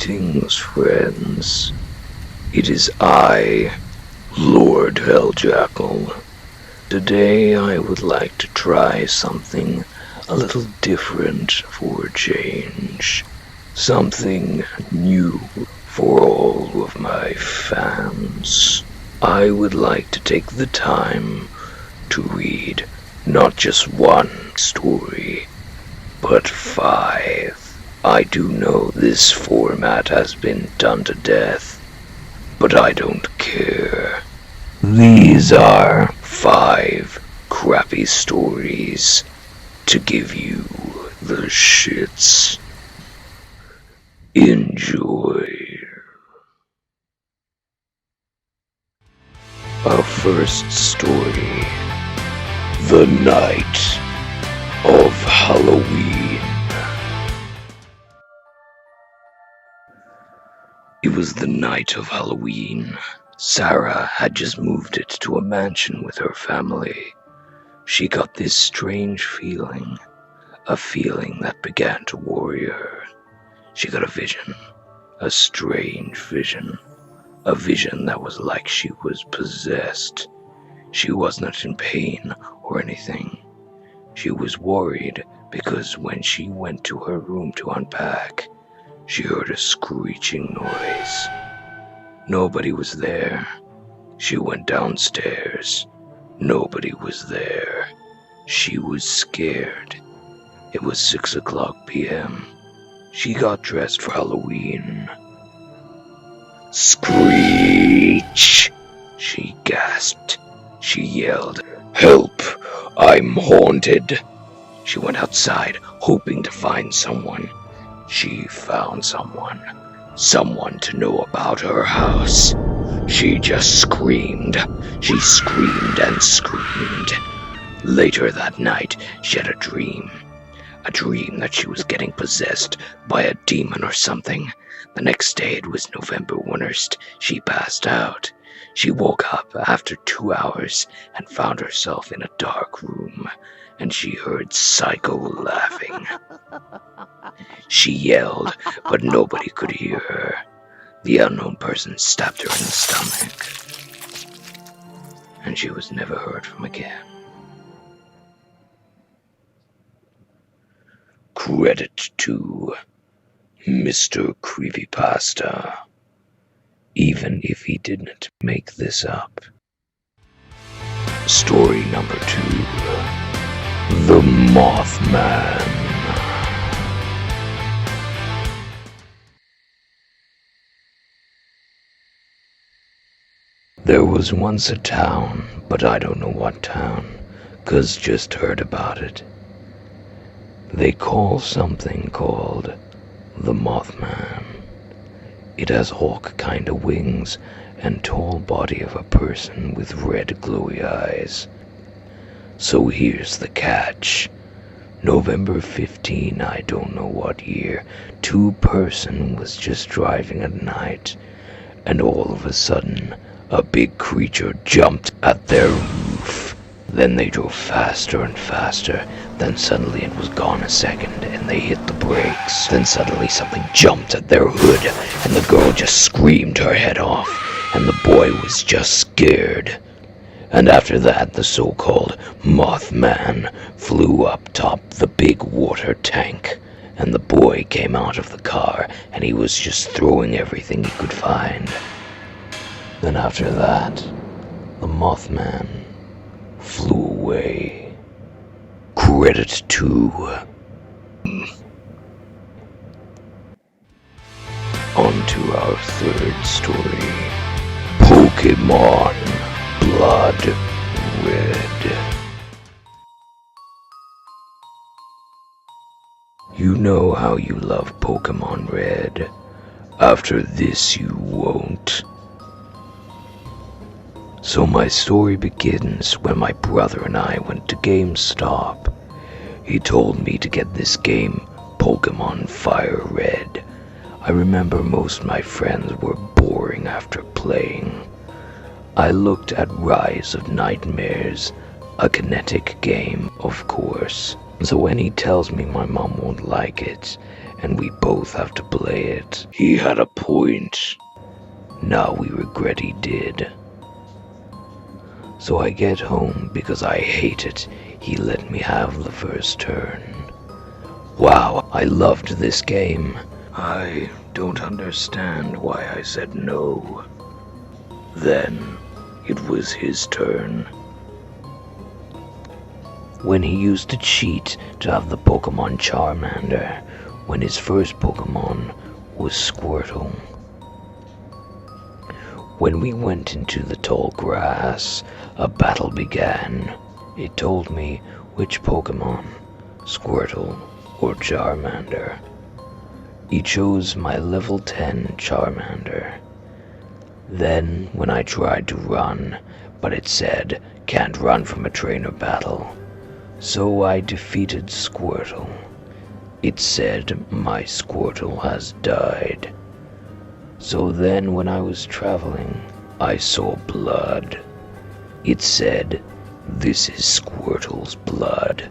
Greetings, friends. It is I, Lord Helljackal. Today I would like to try something a little different for a change. Something new for all of my fans. I would like to take the time to read not just one story, but 5. I do know this format has been done to death, but I don't care. These are 5 crappy stories to give you the shits. Enjoy. Our first story: The Night of Halloween. It was the night of Halloween. Sarah had just moved it to a mansion with her family. She got this strange feeling, a feeling that began to worry her. She got a vision, a strange vision, a vision that was like she was possessed. She was not in pain or anything. She was worried because when she went to her room to unpack, she heard a screeching noise. Nobody was there. She went downstairs. Nobody was there. She was scared. It was 6:00 p.m. She got dressed for Halloween. Screech! She gasped. She yelled, "Help! I'm haunted!" She went outside, hoping to find someone. She found someone to know about her house. She just screamed. She screamed and screamed. Later that night, she had a dream that she was getting possessed by a demon or something. The next day, it was November 1st. She passed out. She woke up after 2 hours and found herself in a dark room, and she heard Psycho laughing. She yelled, but nobody could hear her. The unknown person stabbed her in the stomach, and she was never heard from again. Credit to Mr. Creepypasta, even if he didn't make this up. Story number 2: The Mothman. There was once a town, but I don't know what town, 'cause just heard about it. They call something called the Mothman. It has hawk kind of wings and tall body of a person with red glowy eyes. So here's the catch. November 15, I don't know what year, 2-person was just driving at night, and all of a sudden, a big creature jumped at their roof. Then they drove faster and faster. Then suddenly it was gone a second, and they hit the brakes. Then suddenly something jumped at their hood, and the girl just screamed her head off, and the boy was just scared. And after that, the so-called Mothman flew up top the big water tank, and the boy came out of the car, and he was just throwing everything he could find. Then after that, the Mothman flew away. Credit to... On to our 3rd story: Pokémon Blood Red. You know how you love Pokémon Red. After this you won't. So my story begins when my brother and I went to GameStop. He told me to get this game, Pokémon Fire Red. I remember most of my friends were boring after playing. I looked at Rise of Nightmares, a kinetic game, of course. So when he tells me my mom won't like it, and we both have to play it, he had a point. Now we regret he did. So I get home because I hate it he let me have the first turn. Wow, I loved this game. I don't understand why I said no. Then it was his turn. When he used to cheat to have the Pokémon Charmander, when his first Pokémon was Squirtle. When we went into the tall grass, a battle began. It told me which Pokémon, Squirtle or Charmander. He chose my level 10 Charmander. Then, when I tried to run, but it said, can't run from a trainer battle. So I defeated Squirtle. It said, my Squirtle has died. So then when I was traveling, I saw blood. It said, this is Squirtle's blood.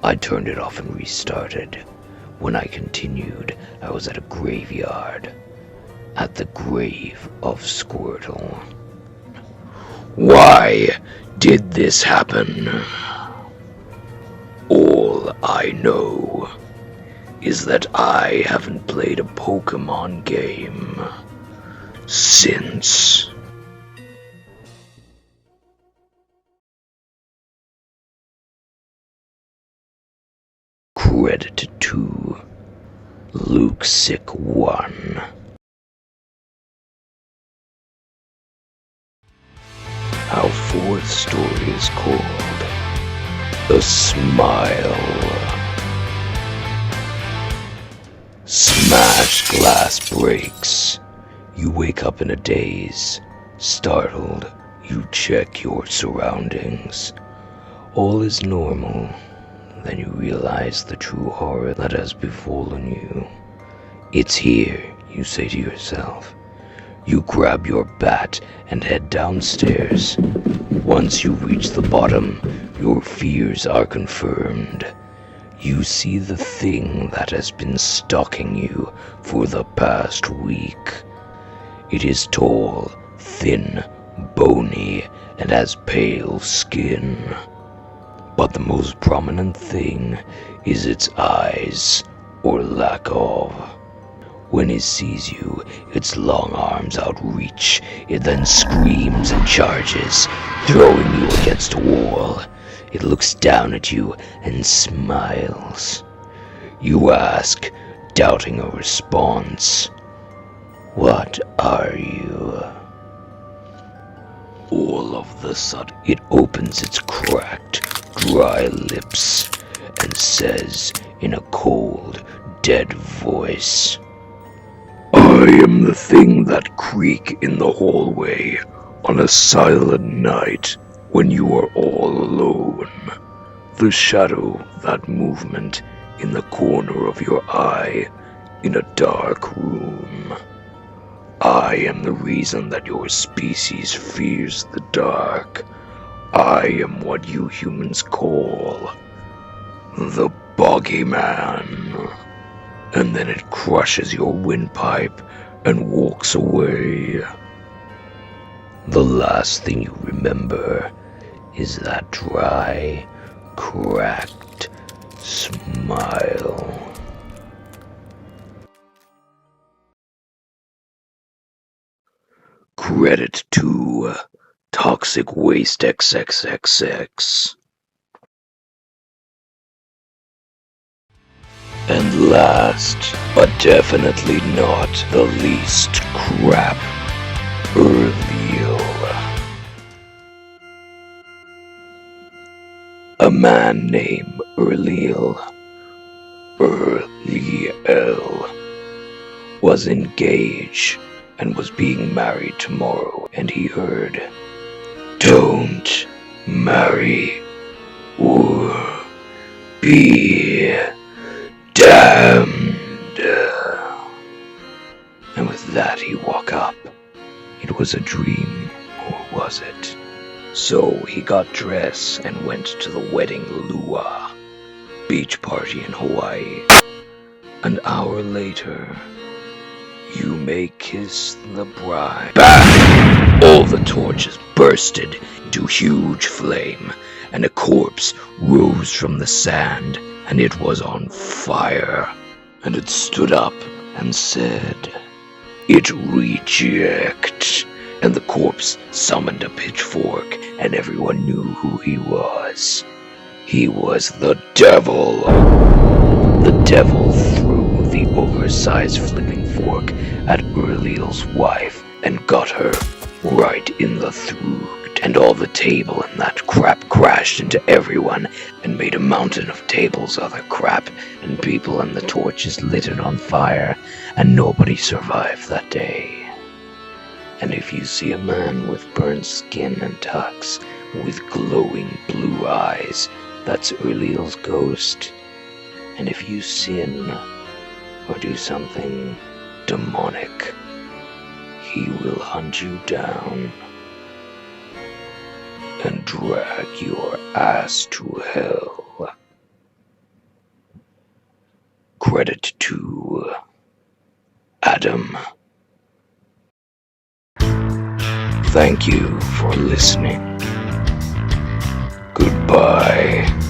I turned it off and restarted. When I continued, I was at a graveyard. At the grave of Squirtle. Why did this happen? All I know is that I haven't played a Pokémon game since. Credit to Luke Sick 1. Our fourth story is called The Smile. Smashed glass breaks. You wake up in a daze. Startled, you check your surroundings. All is normal. Then you realize the true horror that has befallen you. It's here, you say to yourself. You grab your bat and head downstairs. Once you reach the bottom, your fears are confirmed. You see the thing that has been stalking you for the past week. It is tall, thin, bony, and has pale skin. But the most prominent thing is its eyes, or lack of. When it sees you, its long arms outreach. It then screams and charges, throwing you against a wall. It looks down at you and smiles. You ask, doubting a response, "What are you?" All of the sudden, it opens its cracked, dry lips and says in a cold, dead voice, "I am the thing that creak in the hallway on a silent night when you are all alone. The shadow, that movement in the corner of your eye in a dark room. I am the reason that your species fears the dark. I am what you humans call the Boogeyman." And then it crushes your windpipe and walks away. The last thing you remember is that dry, cracked smile. Credit to Toxic Waste XXXX. And last, but definitely not the least, crap, Erleal. A man named Erleal, was engaged and was being married tomorrow, and he heard, "Don't marry or be damned." And with that he woke up. It was a dream, or was it? So he got dressed and went to the wedding lua. beach party in Hawaii. An hour later, you may kiss the bride. Bang! All the torches bursted into huge flame, and a corpse rose from the sand, and it was on fire. And it stood up and said, "It reject." And the corpse summoned a pitchfork, and everyone knew who he was. He was the devil. The devil threw the oversized flipping fork at Urliel's wife and got her right in the throat. And all the table and that crap crashed into everyone and made a mountain of tables, other crap, and people, and the torches lit it on fire, and nobody survived that day. And if you see a man with burnt skin and tux, with glowing blue eyes, that's Urliel's ghost. And if you sin or do something demonic, he will hunt you down and drag your ass to hell. Credit to Adam. Thank you for listening. Goodbye.